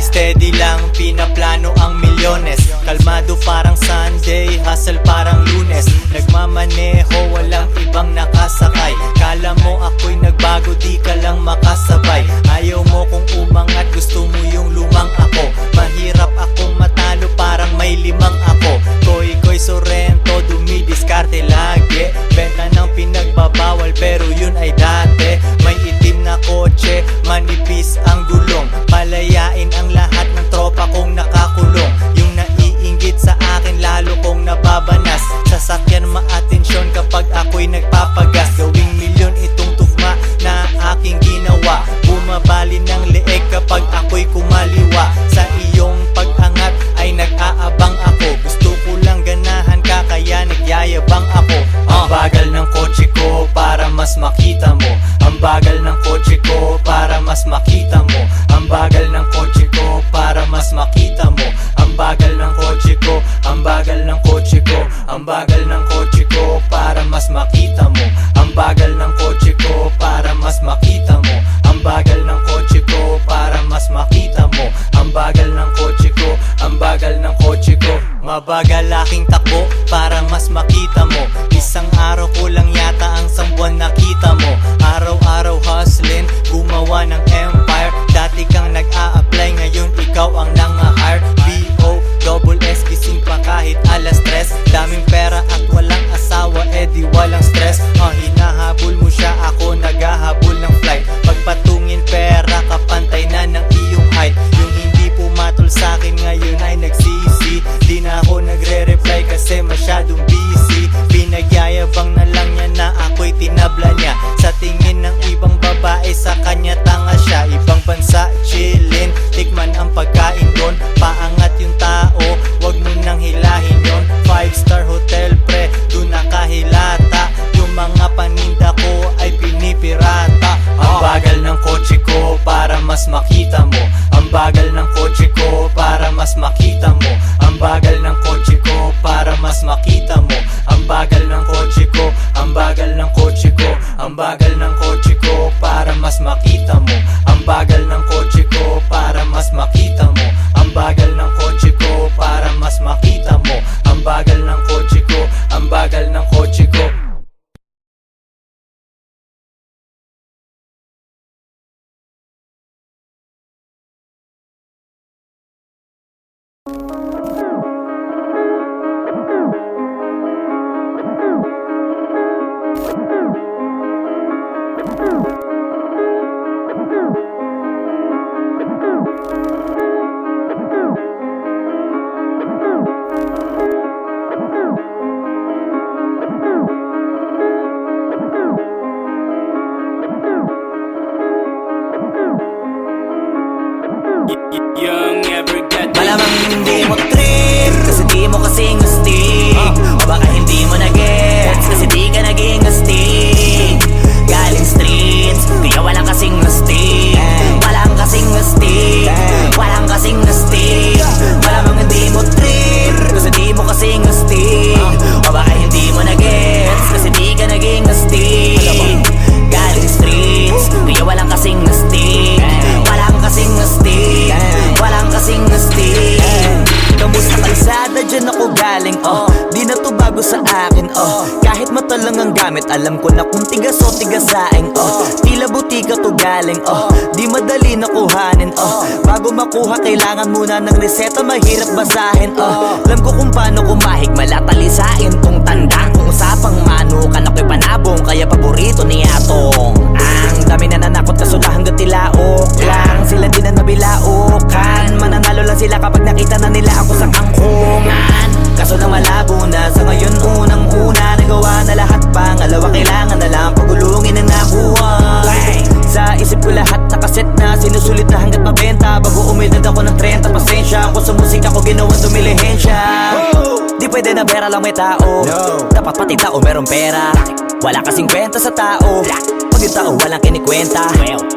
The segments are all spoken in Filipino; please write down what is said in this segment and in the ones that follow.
Steady lang, pinaplano ang milyones. Kalmado parang Sunday, hustle parang Lunes. Nagmamaneho, walang ibang nakasakay. Kala mo ako'y nagbago, di ka lang makasabay. Ayaw mo kung umangat, gusto mo yung lumang ako. Mahirap akong matalo, parang may limang ako. Koy Sorrento, dumidiskarte lagi. Benta ng pinagbabawal, pero yun ay dati. May itim na kotse, manipis ang gulong. Palayain ang lahat ng tropa kong nakakulong. Yung naiinggit sa akin, lalo kong nababanas. Sasakyan maatensyon kapag ako'y nagpapagas. Gawing milyon itong tugma na aking ginawa. Bumabali ng leeg kapag ako'y kumaliwa. Sa iyong pag-angat ay nag-aabang ako. Gusto ko lang ganahan ka, kaya nagyayabang ako. Ang bagal ng kotse ko para mas makita mo. Ang bagal ng kotse ko para mas makita mo. Ang bagal ng kotse ko para mas makita mo. Ang bagal ng kotse ko, ang bagal ng kotse ko. Ang bagal ng kotse ko para mas makita mo. Ang bagal ng kotse ko para mas makita mo. Ang bagal ng kotse ko para mas makita mo. Ang bagal ng kotse ko, ang bagal ng kotse ko. Mabagal aking takbo para mas makita mo. Isang araw ko lang yata ang sambuan nakita mo. Araw-araw hustling, gumawa ng empire. Dati kang nag-a-apply, ngayon ikaw ang nang-hire. B.O.S. gising pa kahit alas 3. Daming pera at walang asawa, di walang stress. Hinahabol mo siya, ako naghahabol ng flight. Pagpatungin pera, kapantay na ng iyong height. Yung hindi pumatol sa'kin ngayon ay nagsisi. Di na ako nagre-reply kasi masyadong busy. Pinagyayabang na lang niya na ako'y tinabla niya. Sa tingin ng ibang babae, sa kanya tanga siya. Ibang bansa, chillin, tikman ang pagkain doon. Paangat yung tao, wag mo nang hilahin yon. 5-star hotel pre, doon nakahilata. Yung mga paninda ko ay pinipirata. Ang bagal ng kotse ko para mas makita mo. Ang bagal ng kotse ko para mas makita mo. Ang bagal ng kotse ko para mas makita mo. Ang bagal ng kotse ko, ang bagal ng kotse ko. Ang bagal ng kotse ko para mas makita mo. Ang bagal ng kotse ko para mas makita mo. Ang bagal ng kotse ko para mas makita mo. Ang bagal ng kotse ko, ang bagal ng kotse ko. Malamang hindi mo trip kasi di mo kasing astig. O baka hindi mo na-gets kasi di ka naging astig. Galing streets, kaya walang kasing astig. Walang kasing astig, walang kasing astig. Malamang hindi mo trip kasi di mo kasing astig. O baka hindi mo na-gets kasi di ka naging astig. Galing streets, kaya walang kasing astig. Walang kasing astig, walang kasing astig. Kamusta kalsada, dyan ako galing, di na to bago sa akin, kahit mata lang ang gamit, alam ko na kung tigas o tigasaing, tila butika to galing, di madali na kuhanin, bago makuha kailangan muna ng reseta, mahirap basahin, alam ko kung paano kumahig, malatalisain tong tanda. Kung usapang manukan ako'y panabong, kaya paborito ni Atong. Ang dami na nanakot kaso na hanggang tilaok lang, sila din na nabilaukan. Mananalo lang sila kapag nakita na nila ako sa angkungan. Kaso na malabo na sa ngayon, unang-una nagawa na lahat. Pangalawa kailangan na lang pagulungin ang nakuha. Sa isip ko lahat nakaset na, sinusulit na hanggat mabenta. Bago umidad ako ng 30, pasensya ako sa musika ko, ginawang dumilihensya. Di pwede na pera lang may tao, dapat pati tao merong pera. Wala kasing kwenta sa tao, pag yung tao walang kinikwenta.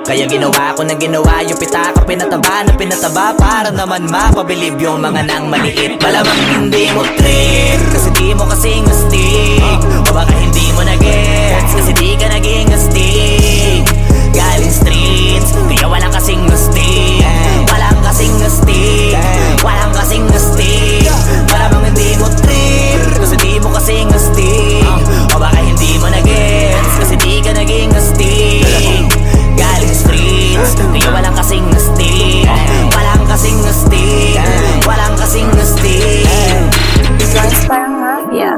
Kaya ginawa ko ng ginawa, yung pitaka pinataba na pinataba, para naman mapabilib yung mga nang maliit. Malamang hindi mo trip kasi di mo kasing astig. O baka hindi mo na-gets kasi di ka naging astig. Galing streets, kaya walang kasing astig. Walang kasing astig, walang kasing astig. Malamang hindi mo trip, kasi di mo kasing astig. O baka hindi mo na-gets, kasi di ka naging astig. Galing streets, kaya walang kasing astig. Walang kasing astig, walang kasing astig. Guys, parang mafia.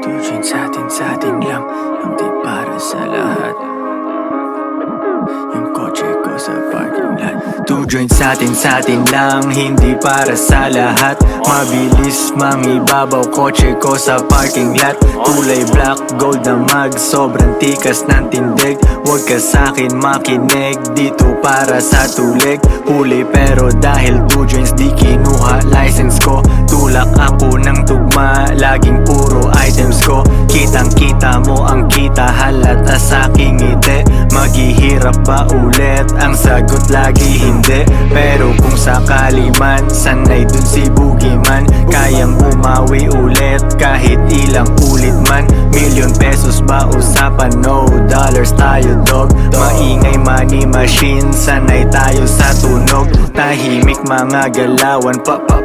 Tujuan sa atin lang, hindi para sa lahat. Yung kotse ko sa parking lot. Two joints sa atin lang, hindi para sa lahat. Mabilis mangibabaw, kotse ko sa parking lot. Kulay black, gold na mag, sobrang tikas ng tindig. Huwag ka sa'kin makinig, dito para sa tulig. Huli pero dahil two joints di kinuha license ko. Tulak ako ng tugma, laging puro items ko. Kitang kita mo ang kita, halata sa'king ngiti. Maghihirap ba ulit? Ang sagot lagi hindi. Pero kung sakali man, sanay dun si Boogeyman. Kayang bumawi ulit kahit ilang ulit man. Million pesos ba usapan? No dollars tayo dog. Maingay money machine, sanay tayo sa tunog. Tahimik mga galawan,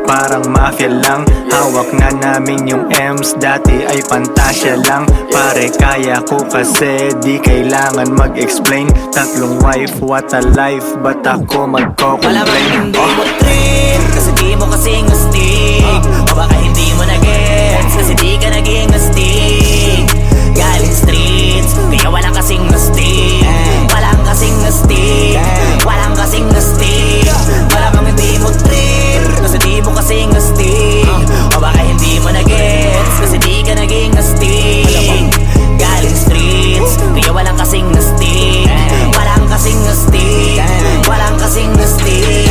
parang mafia lang. Hawak na namin yung M's, dati ay pantasya lang. Pare kaya ko kasi di kailangan mag-explain. Tatlong wife, what a life, ba't ako magko-complain? Malamang hindi mo trip, kasi di mo kasing astig. O baka hindi mo na-gets, kasi di ka naging astig. Galing streets, kaya walang kasing astig. Walang kasing astig, walang kasing astig. Malamang hindi mo trip, kasi di mo kasing astig. O baka hindi mo na-gets, kasi di ka naging astig. Galing streets, kaya walang kasing astig. Walang kasing astig, walang kasing astig.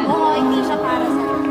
Oo, hindi siya para sa lahat.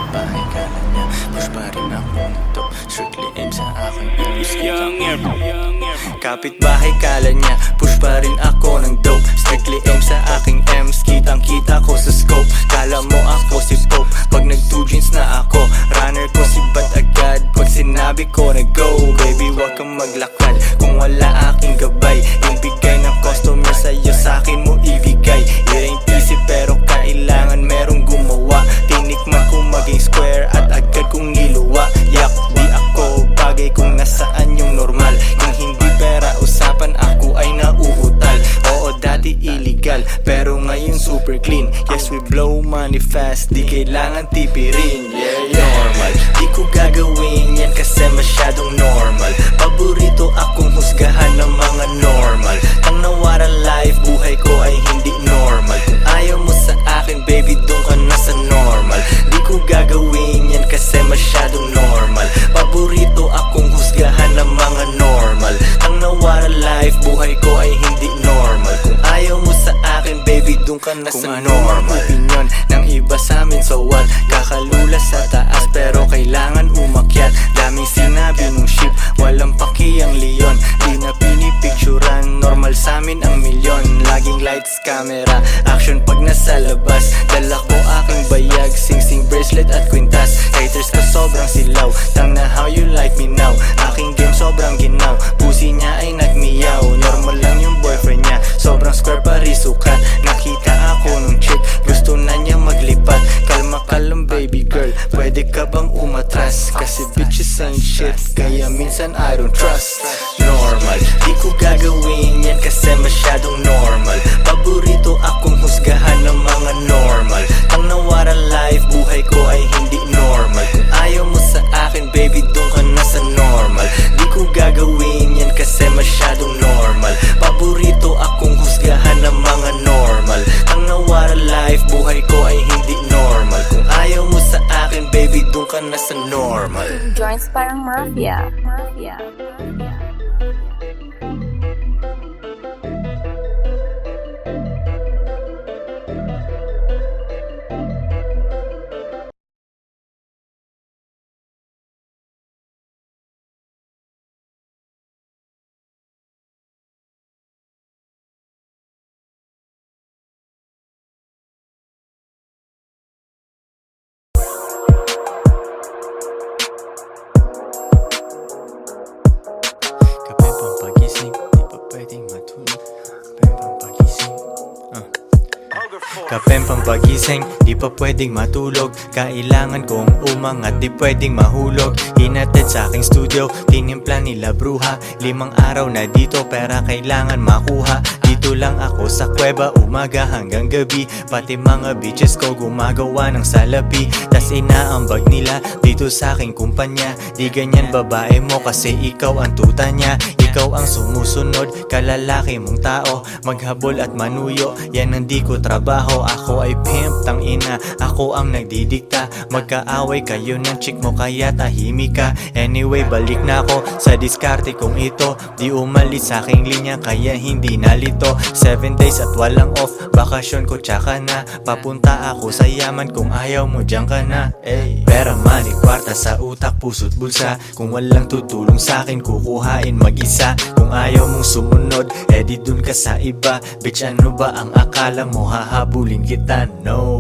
Kapitbahay kala niya, push pa rin ako nito. Strictly aim sa akin, Kapitbahay kala niya, push pa rin ako ng dope. Strictly aim sa aking M's, kitang kita ko sa scope. Kala mo ako si Pope, pag nag 2 jeans na ako. Runner ko si Bat agad, pag sinabi ko na go. Baby wag kang maglakad, kung wala aking gabay. Yung bigay ng customer sa'yo, sa'kin mo ibigay. It ain't easy pero kailangan merong gumawa. Tinikman ko maging square at agad kong niluwa. Yak, di ako bagay kung nasaan yung normal. Kung hindi pera usapan, ako ay nauutal. Oo, dati illegal, pero ngayon super clean. Yes, we blow money fast, di kailangan tipirin. Yeah, normal, di ko gagawin yan kasi masyadong normal. Paborito akong husgahan ng mga normal. Tang nawara life, buhay ko ay hindi normal. Kung ayaw mo sa akin, baby, doon ka na sa normal. Di ko gagawin yan kasi masyadong normal. Paborito akong husgahan ng mga normal. Tang nawara life, buhay ko ay hindi normal. Kung ayaw mo sa akin, baby, doon ka na sa normal. Opinion ng iba sa amin, so what? Kakalula sa taas pero kailangan umakyat. Daming sinabi nung ship, walang paki ang leon. Di na pinipicturan, normal sa amin ang milyon. Laging lights, camera, action pag nasa labas. Dala ko aking bayag, sing-sing bracelet at kwintas. Haters ko sobrang silaw, tang na how you like me now. Aking game sobrang ginaw, pusi niya ay nagmiyaw. Normal lang yung boyfriend niya, sobrang square parisukat. Nakita ako nung chick, gusto na niya maglipat. Kalma ka lang baby girl, pwede ka bang umatras? Kasi bitches ain't shit, kaya minsan I don't trust. Normal, di ko gagawin yan kasi masyadong joints parang mafia. Mafia. Kape pang pagising, di pa pwedeng matulog. Kape pang pagising, Kape pang pagising, di pa pwedeng matulog. Kailangan kong umangat, di pwedeng mahulog. Hinatid sa aking studio, tinimpla nila bruha. 5 araw na dito, pera kailangan makuha. Dito lang ako sa kuweba, umaga hanggang gabi. Pati mga bitches ko gumagawa ng salapi. Tas inaambag nila dito sa aking kumpanya. Di ganyan babae mo kasi ikaw ang tuta niya. Ikaw ang sumusunod, kalalaki mong tao. Maghabol at manuyo, yan ang di ko trabaho. Ako ay pimp, tang ina, ako ang nagdidikta. Magkaaway kayo ng chick mo kaya tahimik ka. Anyway, balik na ako sa diskarte kong ito. Di umalis sa aking linya kaya hindi nalito. 7 days at walang off, bakasyon ko tsaka na. Papunta ako sa yaman kung ayaw mo dyan ka na. Pera, money, kwarta sa utak, puso't bulsa. Kung walang tutulong sa akin, kukuhain mag-isa. Kung ayaw mong sumunod, edi dun ka sa iba. Bitch, ano ba ang akala mo, hahabulin kita? No.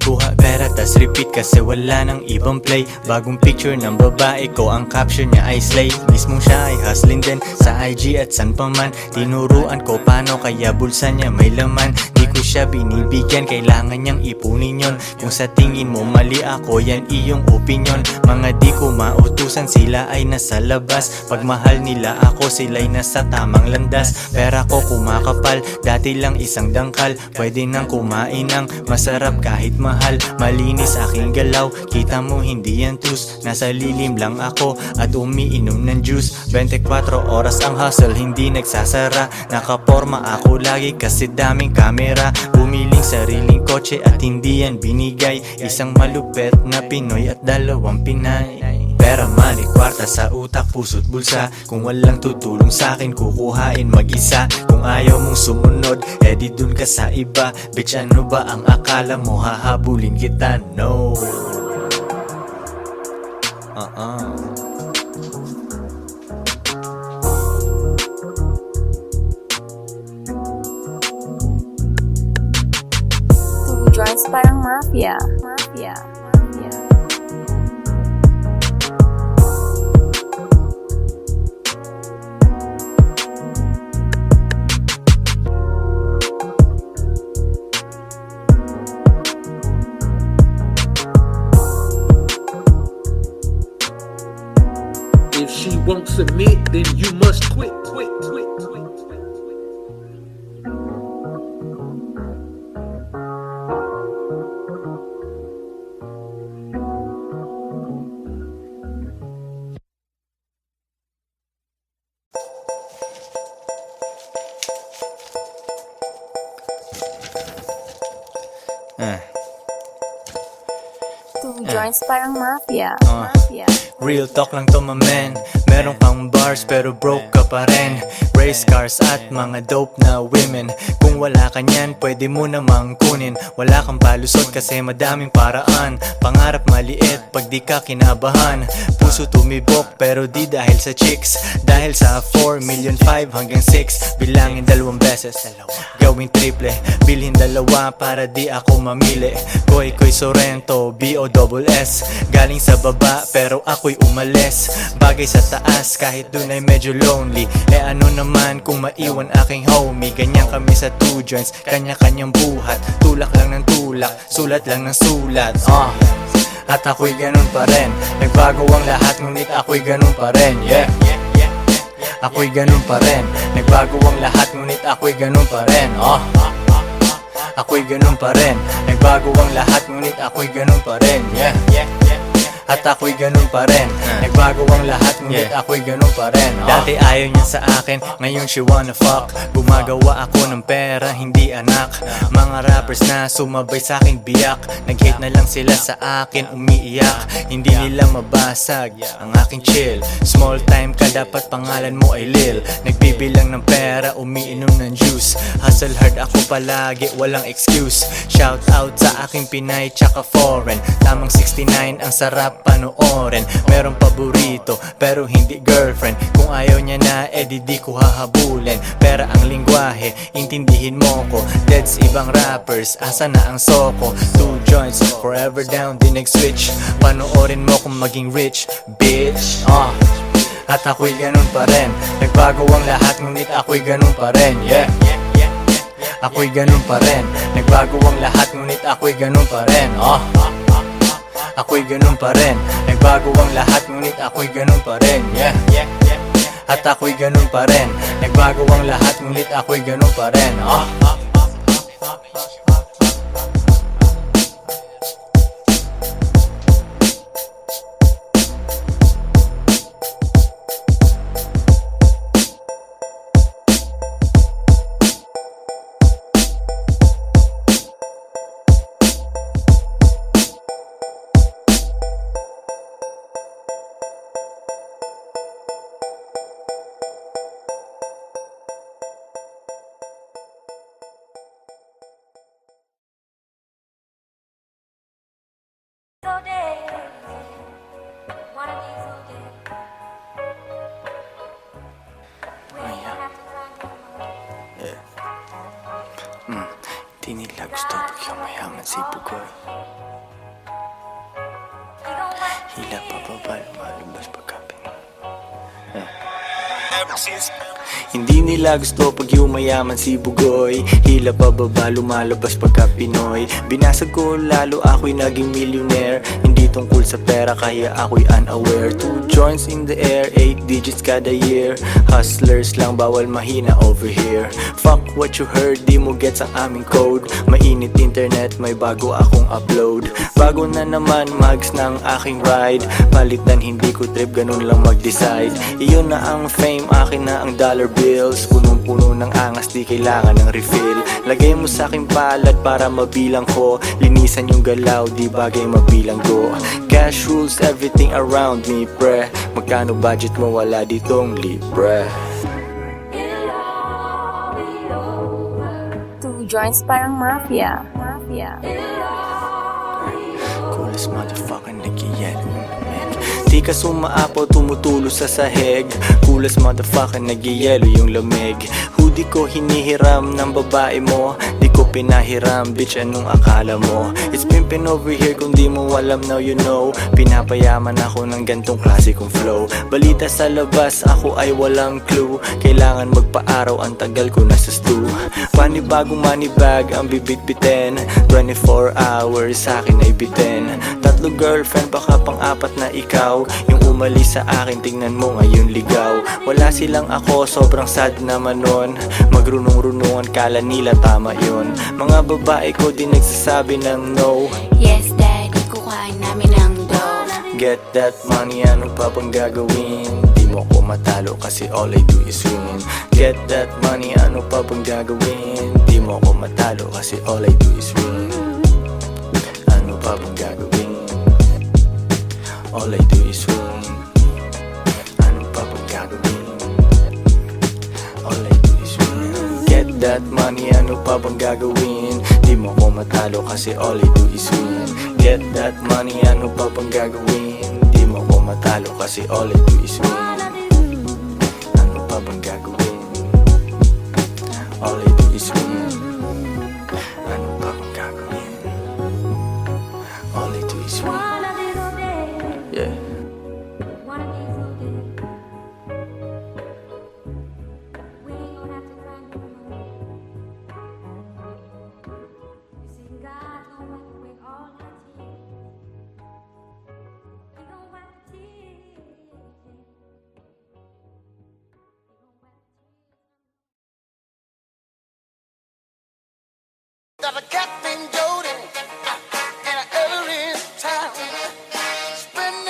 Kuha pera tas repeat kasi wala nang ibang play. Bagong picture ng babae ko, ang caption niya ay slay. Mismong siya ay hustling din sa IG at san pa man. Tinuruan ko paano kaya bulsa niya may laman. Di ko siya binibigyan, kailangan niyang ipunin yon. Kung sa tingin mo mali ako, yan iyong opinion. Mga di ko mautusan, sila ay nasa labas. Pag mahal nila ako, sila'y nasa tamang landas. Pera ko kumakapal, dati lang isang dangkal. Pwede nang kumain ng masarap kahit mahal. Malinis aking galaw, kita mo hindi yan tus. Nasa lilim lang ako at umiinom ng juice. 24 oras ang hustle, hindi nagsasara. Nakaporma ako lagi kasi daming kamera. Bumiling sariling kotse at hindi yan binigay. Isang malupet na Pinoy at 2 Pinay. Pera, money, kwarta sa utak, puso't bulsa. Kung walang tutulong sa akin, kukuhain mag-isa. Kung ayaw mong sumunod, edi dun ka sa iba. Bitch, ano ba ang akala mo, hahabulin kita? No. Two joints parang mafia. Mafia. Mafia. If she won't submit, then you must quit. Quit. Two joints parang mafia. Mafia. Real talk lang to, my man. Meron kang bars pero broke ka pa rin. Race cars at mga dope na women. Kung wala ka niyan, pwede mo namang kunin. Wala kang palusot kasi madaming paraan. Pangarap maliit pag di ka kinabahan. Puso tumibok pero di dahil sa chicks. Dahil sa 4 million 5 hanggang 6. Bilangin 2 beses, gawin triple. Bilhin 2 para di ako mamili. Koy Sorrento, B-O-S-S. Galing sa baba pero ako'y umalis. Bagay sa taas kahit dun ay medyo lonely. Ano naman kung maiwan aking homie. Ganyan kami sa two joints, kanya-kanyang buhat. Tulak lang ng tulak, sulat lang ng sulat. At ako'y ganun pa rin. Nagbago ang lahat ngunit ako'y ganun pa rin. Yeah. Ako'y ganun pa rin. Nagbago ang lahat ngunit ako'y ganun pa rin. Ako'y ganun pa rin. Nagbago ang lahat ngunit ako'y ganun pa rin. Yeah. At ako'y ganun pa rin. Nagbago ang lahat, ngunit ako'y ganun pa rin. Dati ayaw niya sa akin, ngayon she wanna fuck. Gumagawa ako ng pera, hindi anak. Mga rappers na sumabay sa akin biyak, nag-hate na lang sila sa akin, umiiyak. Hindi nila mabasag ang aking chill. Small time ka, dapat pangalan mo ay Lil. Nagbibilang ng pera, umiinom ng juice. Hustle hard ako palagi, walang excuse. Shout out sa aking Pinay tsaka foreign. Tamang 69 ang sarap panoorin. Merong paborito pero hindi girlfriend. Kung ayaw niya na, edi di ko hahabulin. Pera ang lingwahe, intindihin mo ko. Deads ibang rappers, asa na ang soko. 2 joints, forever down, di nag-switch. Panoorin mo kung maging rich, bitch. At ako'y ganun pa rin. Nagbago ang lahat, ngunit ako'y ganun pa rin. Yeah, ako'y ganun pa rin. Nagbago ang lahat, ngunit ako'y ganun pa rin. Ako'y ganun pa rin. Nagbago ang lahat, ngunit ako'y ganun pa rin. Yeah, at ako'y ganun pa rin. Nagbago ang lahat, ngunit ako'y ganun pa rin. Di nila gusto pag yung mayaman si Bugoy. Hila pa ba lumalabas pagkapin? Hindi nila gusto pag yumayaman si Bugoy. Hila pa baba lumalabas pagka Pinoy. Binasag ko lalo ako'y naging millionaire. Hindi tungkol sa pera kaya ako'y unaware. 2 joints in the air, 8 digits kada year. Hustlers lang bawal mahina over here. Fuck what you heard, di mo gets ang aming code. Mainit internet, may bago akong upload. Bago na naman mags ng aking ride. Palitan hindi ko trip, ganun lang mag-decide. Iyon na ang fame, akin na ang dollar bills. Punong-puno ng angas, di kailangan ng refill. Lagay mo sa aking palad para mabilang ko. Linisan yung galaw, di bagay mabilang ko. Cash rules everything around me, pre. Magkano budget mo, wala ditong libre. 2 joints parang mafia. Coolest motherfucker nag-yellow. Di ka sumaapaw, tumutulo sa sahig. Coolest motherfucker, nag-yellow yung lamig. Hoodie ko hinihiram ng babae mo. Di ko pinahiram, bitch, anong akala mo? It's pimpin' over here, kung di mo alam now you know. Pinapayaman ako ng gantong klase kong flow. Balita sa labas, ako ay walang clue. Kailangan magpa-araw, ang tagal ko nasa stew. Panibagong money bag ang bibitbitin. 24 hours sa akin ay bitin. 3 girlfriend, baka pang-4 na ikaw. Yung umalis sa akin, tingnan mo ngayon ligaw. Wala silang ako, sobrang sad naman nun. Magrunong-runungan, kala nila tama yun. Mga babae ko di nagsasabi ng no. Yes, daddy, kukain namin ang dough. Get that money, ano pa bang gagawin? Di mo ko matalo kasi all I do is win. Get that money, ano pa bang gagawin? Di mo ko matalo kasi all I do is win. Ano pa bang gagawin? All I do is win. Ano pa bang gagawin? All I do is win. Get that money, ano pa bang gagawin? Di mo ko matalo kasi all I do is win. Get that money, ano pa bang gagawin? Di mo ko matalo kasi all I do is win. Ano pa bang gagawin? All I do is win. Ano pa bang gagawin? All I do is win. Yeah. Got a cat named Jody, and I ever in town. Spend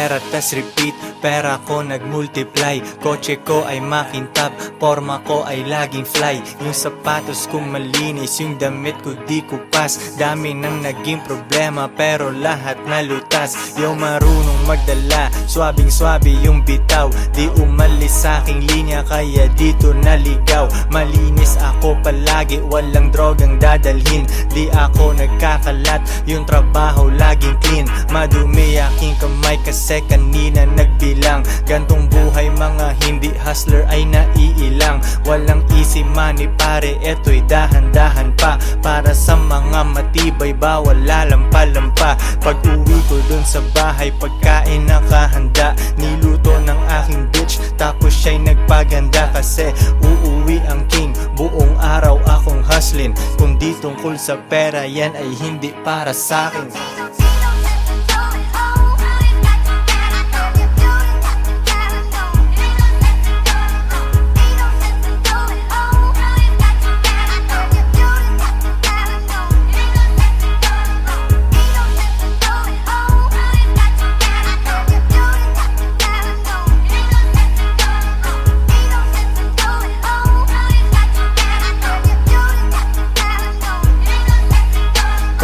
pera tas repeat. Pera ko nagmultiply, kotse ko ay makintab, forma ko ay laging fly. Yung sapatos ko malinis, yung damit ko di kupas. Dami nang naging problema pero lahat nalutas. Yung marunong magdala, swabing swabe yung bitaw. Di umalis sa aking linya kaya dito naligaw. Malinis ako palagi, walang drogang dadalhin. Di ako nagkakalat, yung trabaho laging clean. Madumi aking kamay kasi kanina nagbilang. Gantong buhay mga hindi hustler ay naiilang. Walang easy money pare, eto'y dahan-dahan pa. Para sa mga matibay bawal lalampa-lampa. Pag uwi ko dun sa bahay pagkain nakahanda. Niluto ng aking bitch tapos siya'y nagpaganda. Kasi uuwi ang king, buong araw akong hustlin. Kung di tungkol sa pera yan ay hindi para sa'kin.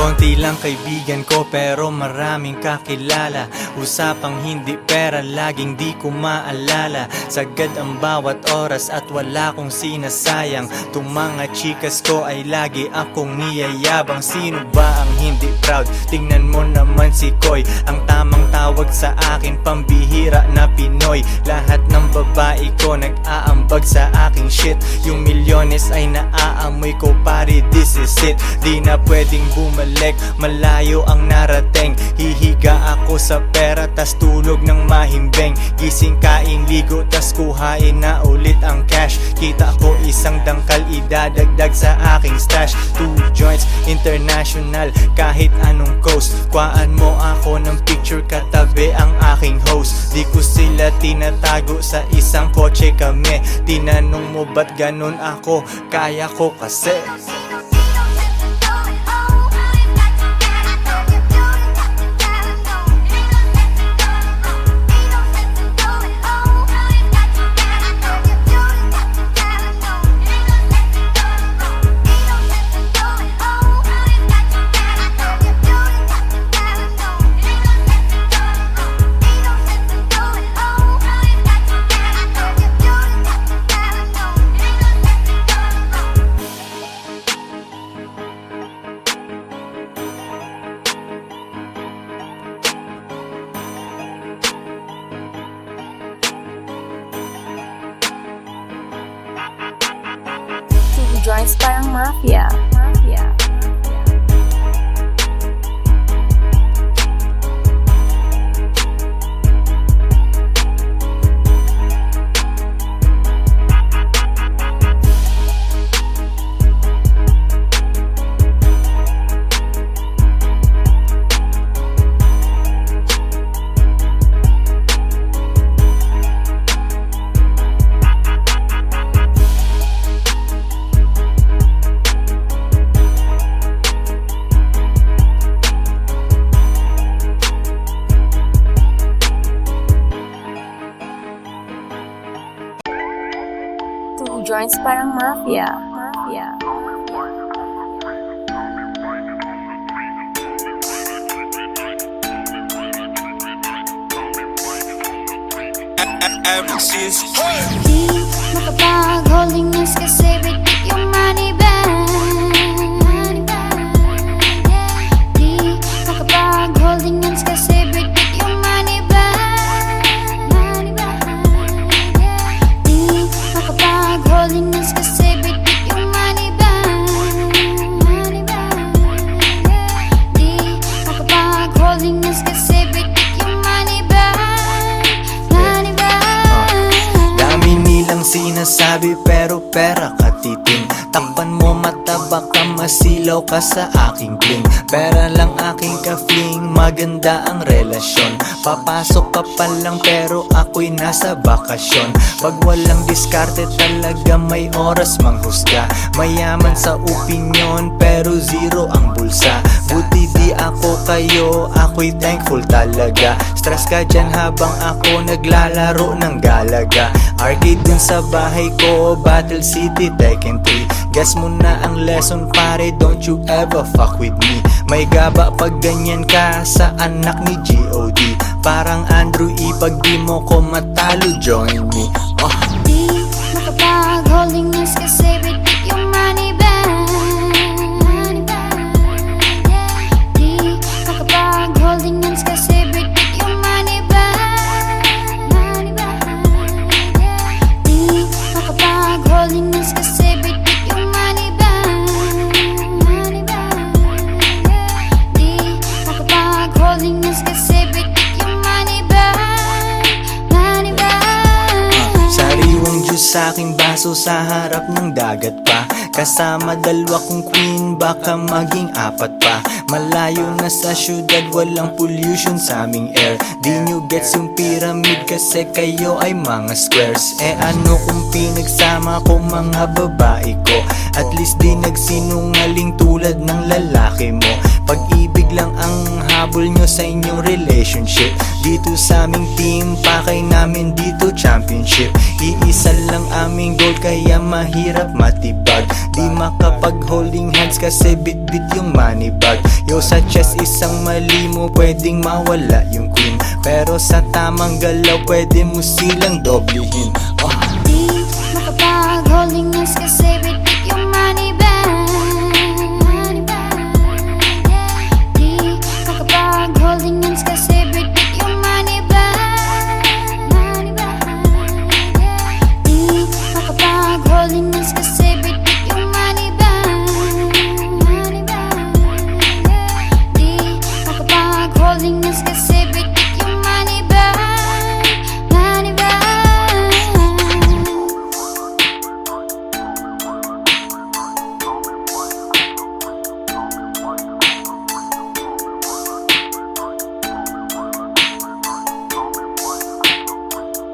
Konti lang kaibigan ko pero maraming kakilala. Usapang hindi pera laging di ko maalala. Sagad ang bawat oras at wala kong sinasayang. Tung mga chikas ko ay lagi akong niyayabang. Sino ba ang hindi proud? Tingnan mo naman si Koy. Ang tamang tawag sa akin pambihira na Pinoy. Lahat ng babae ko nag-aambag sa aking shit. Yung milyones ay naaamoy ko pare, this is it. Di na pwedeng bumalik, malayo ang narating. Hihiga ako sa pera tas tulog ng mahimbing. Gising kain ligo tas kuhain na ulit ang cash. Kita ko isang dangkal idadagdag sa aking stash. 2 joints international kahit anong coast. Kuhaan mo ako ng picture katabi ang aking host. Di ko sila tinatago sa isang kotse kami. Tinanong mo ba't ganun ako? Kaya ko kasi. Joints parang mafia. Joints parang mafia. Di makapag-holding hands kasi bitik yung money bag. Di makapag-holding hands kasi bitik yung money bag. Di makapag-holding hands kasi bitik yung money bag. Di makapag-holding hands kasi bitik yung money bag. Dami nilang sinasabi pero pera katiting. Takpan mo mata baka masilaw ka sa aking bling. Pera lang aking ka-fling, maganda ang relasyon. Papasok ka pa lang pero ako'y nasa bakasyon. Pag walang diskarte talaga may oras manghusga. Mayaman sa opinyon pero zero ang bulsa. Buti di ako kayo, ako'y thankful talaga. Stress ka dyan habang ako naglalaro ng Galaga. Arcade dun sa bahay ko, Battle City, Tekken 3. Guess mo na ang lesson pare, don't you ever fuck with me. May gaba pag ganyan ka sa anak ni G.O.D. Parang Andrew E, pag di mo ko matalo, join me. Di makapag-holding hands kasi bitik yung money bag. Di makapag-holding hands kasi bitik yung money bag. Di makapag-holding hands kasi bitik yung money bag. Di makapag-holding hands kasi bitik yung money bag. Money bag. Sariwang juice sa aking baso sa harap ng dagat pa. Kasama dalawa kong queen, baka maging apat pa. Malayo na sa syudad, walang pollution sa aming air. Di nyo gets yung pyramid kasi kayo ay mga squares. Eh ano kung pinagsama ko mga babae ko? At least di nagsinungaling tulad ng lalaki mo. Pag-ibig lang ang habol nyo sa inyong relationship. Dito sa aming team, pakay namin dito championship. Iisa lang aming goal kaya mahirap matibag. Di makapag-holding hands kasi bit-bit yung money bag. Yo sa chest isang mali mo pwedeng mawala yung queen. Pero sa tamang galaw pwede mo silang doblehin. Di makapag-holding hands kasi bitik yung money bag. Di makapag-holding hands kasi bitik yung money bag. Di makapag-holding hands kasi bitik yung money bag. Di makapag-holding hands kasi bitik yung money bag. Money bag. Di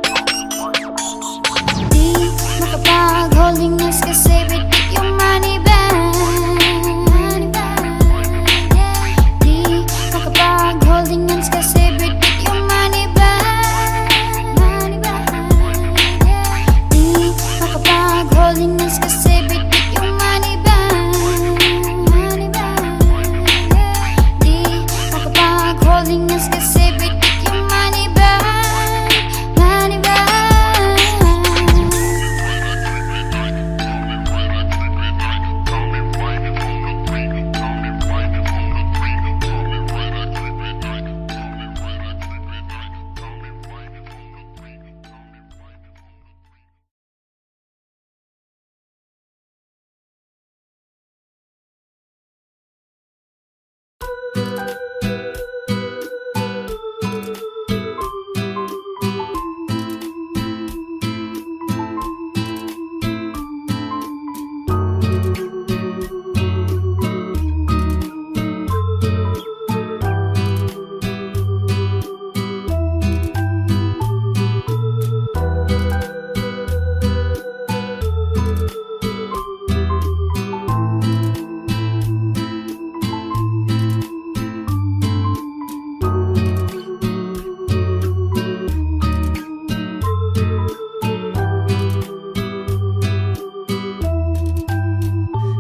makapag-holding hands kasi bitik yung money bag. Di makapag-holding hands kasi bitik yung money bag. Di makapag-holding hands kasi bitik yung money bag. Di makapag-holding hands kasi bitik yung money bag. Money bag.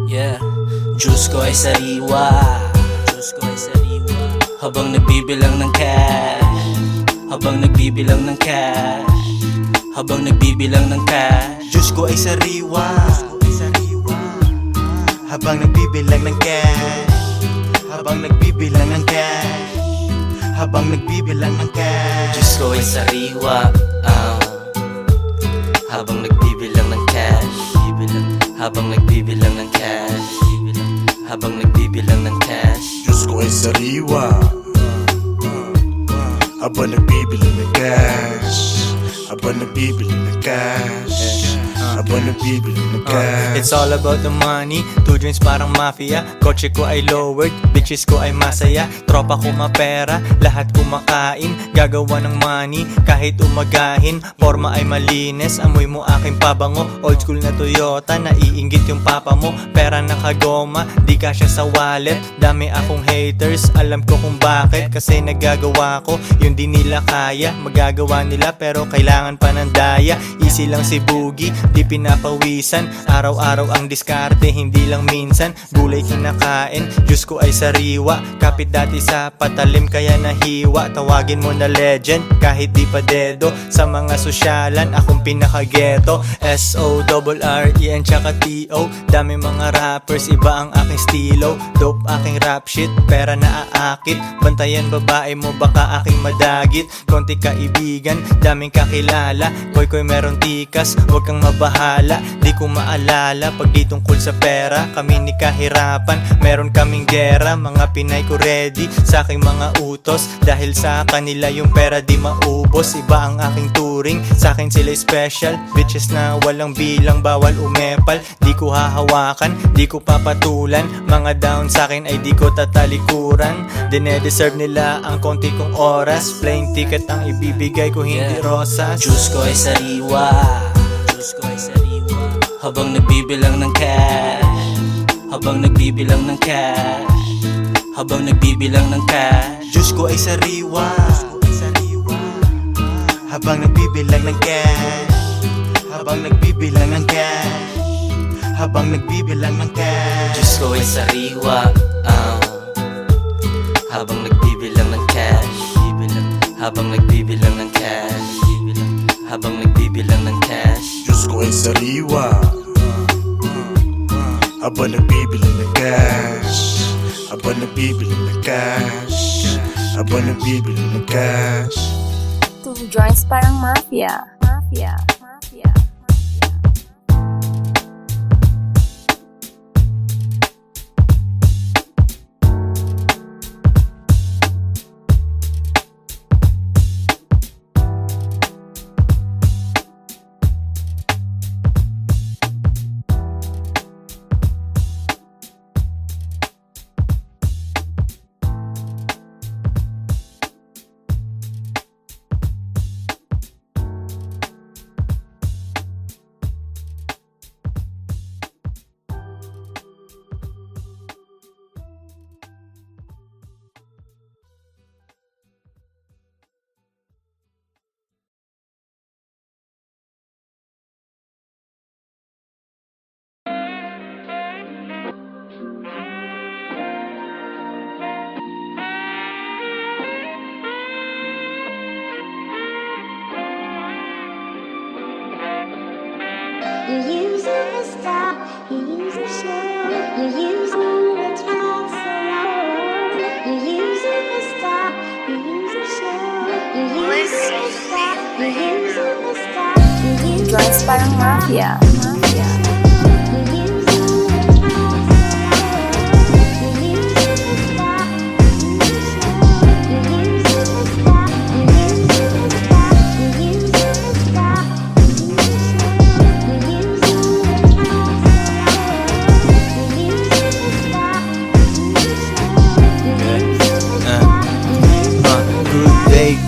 Yeah, Diyos ko ay sariwa. Diyos ko ay sariwa. Habang nagbibilang ng cash. Habang nagbibilang ng cash. Habang nagbibilang ng cash. Diyos ko ay sariwa. Habang nagbibilang ng cash. Habang nagbibilang ng cash. Habang nagbibilang ng cash. Diyos ko ay sariwa. Habang nagbibilang ng cash. Habang nagbibilang ng cash. Habang nagbibilang ng cash. Diyos ko ay sariwa. Habang nagbibilang ng cash. Habang nagbibilang ng cash. habang nagbibili ng cash. It's all about the money, 2 joints parang mafia. Kotse ko ay lowered, bitches ko ay masaya. Tropa ko mapera, lahat kumakain. Gagawa ng money, kahit umagahin. Forma ay malinis, amoy mo aking pabango. Old school na Toyota, naiinggit yung papa mo. Pera nakagoma, di kasya sa wallet. Dami akong haters, alam ko kung bakit. Kasi nagagawa ko, yung di nila kaya. Magagawa nila pero kailangan pa ng daya. Easy lang si Boogie, di pinapawisan. Araw-araw ang diskarte, hindi lang minsan. Gulay kinakain, Diyos ko ay sariwa. Kapit dati sa patalim kaya nahiwa. Tawagin mo na legend, kahit di pa dedo. Sa mga sosyalan, akong pinaka-ghetto. S-O-R-R-E-N tsaka T-O. Dami mga rappers, iba ang aking stilo. Dope aking rap shit, pera na aakit. Bantayan babae mo, baka aking madagit. Konti kaibigan, daming kakilala. Koy meron tikas, huwag kang mabahala. Di ko maalala, pag di tungkol sa pera. Kami ni kahirapan, meron kaming gera. Mga Pinay ko ready, sa aking mga utos. Dahil sa kanila yung pera di maubos. Iba ang aking turing, sa akin sila special. Bitches na walang bilang, bawal umepal. Di ko hahawakan, di ko papatulan. Mga down sa akin ay di ko tatalikuran. Dine-deserve nila ang konti kong oras. Plain ticket ang ibibigay ko, hindi rosas. Diyos ko ay sariwa, Diyos ko ay sariwa. Habang nagbibilang ng cash, habang nagbibilang ng cash, habang nagbibilang ng cash. Diyos ko ay sariwa, habang nagbibilang ng cash, habang nagbibilang ng cash, habang nagbibilang ng cash. Diyos ko ay sariwa, habang nagbibilang ng cash, habang nagbibilang ng cash, habang nagbibilang ng cash. Diyos ko ay sariwa, habang nagbibili ng cash, habang nagbibili ng cash, habang nagbibili ng cash. 2 joints parang mafia. Mafia. Mafia. You use it to stop, you use it to show, you use it to talk so long. You use it to stop, you use it to show, you use it to stop, you use it to stop, you use it Joints parang mafia. Mafia.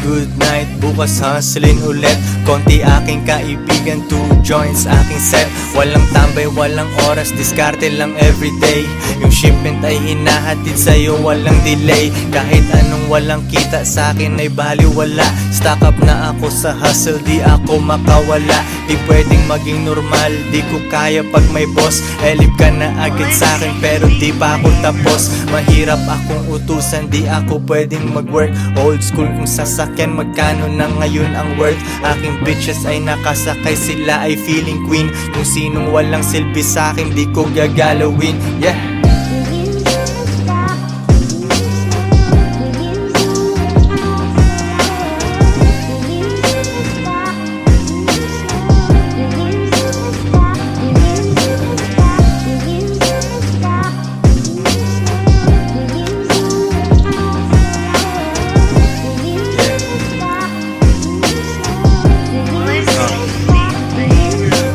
Good night, bukas hustling ulit. Konti aking kaibigan, 2 joints aking set. Walang tambay, walang oras, diskarte lang everyday. Yung shipment ay hinahatid sa'yo, walang delay. Kahit anong walang kita sa'kin ay baliwala. Stock up na ako sa hustle, di ako makawala. Di pwedeng maging normal, di ko kaya pag may boss. Elip ka na agad sa'kin pero di pa ako tapos. Mahirap akong utusan, di ako pwedeng mag-work. Old school kung sasakyan, magkano na ngayon ang worth. Aking bitches ay nakasakay, sila ay feeling queen. Kung sinong walang silbi sa'kin, di ko gagalawin. Yeah.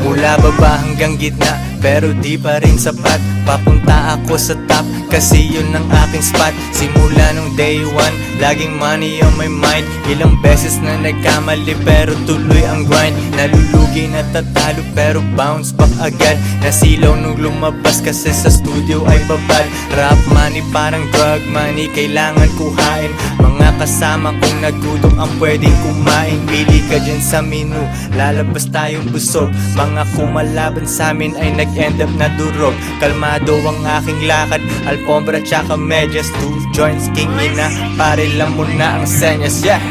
Mula baba hanggang gitna, pero di pa rin sapat. Papunta ako sa top, kasi yun ang aking spot. Simula nung day one, laging money on my mind. Ilang beses na nagkamali, pero tuloy ang grind. Nalulugi na tatalo, pero bounce back agad. Nasilaw nung lumabas, kasi sa studio ay babad. Rap money parang drug money, kailangan kuhain. Mga kasama kong nagutom ang pwedeng kumain. Pili ka dyan sa menu, lalabas tayong busog. Mga kumalaban sa amin ay nag-end up na durog. Kalmado ang aking lakad, alfombra tsaka medyas. 2 joints, king ina, pare lang muna ang senyas, yeah.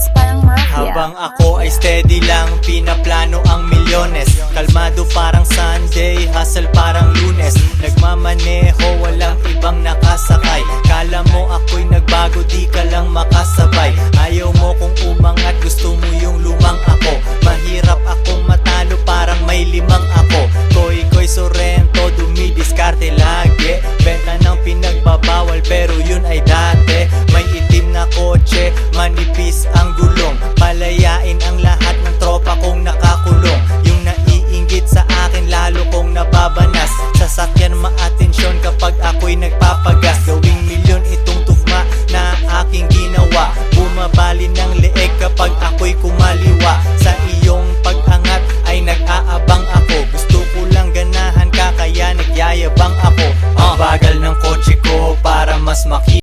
Advance parang mafia. Habang ako ay steady lang, pinaplano ang milyones. Kalmado parang Sunday, hustle parang Lunes. Nagmamaneho, walang ibang nakasakay. Kala mo ako'y nagbago, di ka lang makasabay. Ayaw mo kung umangat, gusto mo yung lumang ako. Mahirap akong matalo, parang may limang ako. Koy Sorrento, dumidiskarte lagi. Benta ng pinagbabawal, pero yun ay dati. May itim na kotse, manipis ang gulong. Palayain ang lahat ng tropa kong nakakulong. Yung naiinggit sa akin, lalo kong nababanas. Sasakyan maatensyon kapag ako'y nagpapagas. Gawing milyon itong tugma na aking ginawa. Bumabali ng leeg kapag ako'y kumaliwa. Sa iyong pag-angat ay nag-aabang ako. Gusto ko lang ganahan ka, kaya nagyayabang ako. Ang bagal ng kotse ko para mas makita.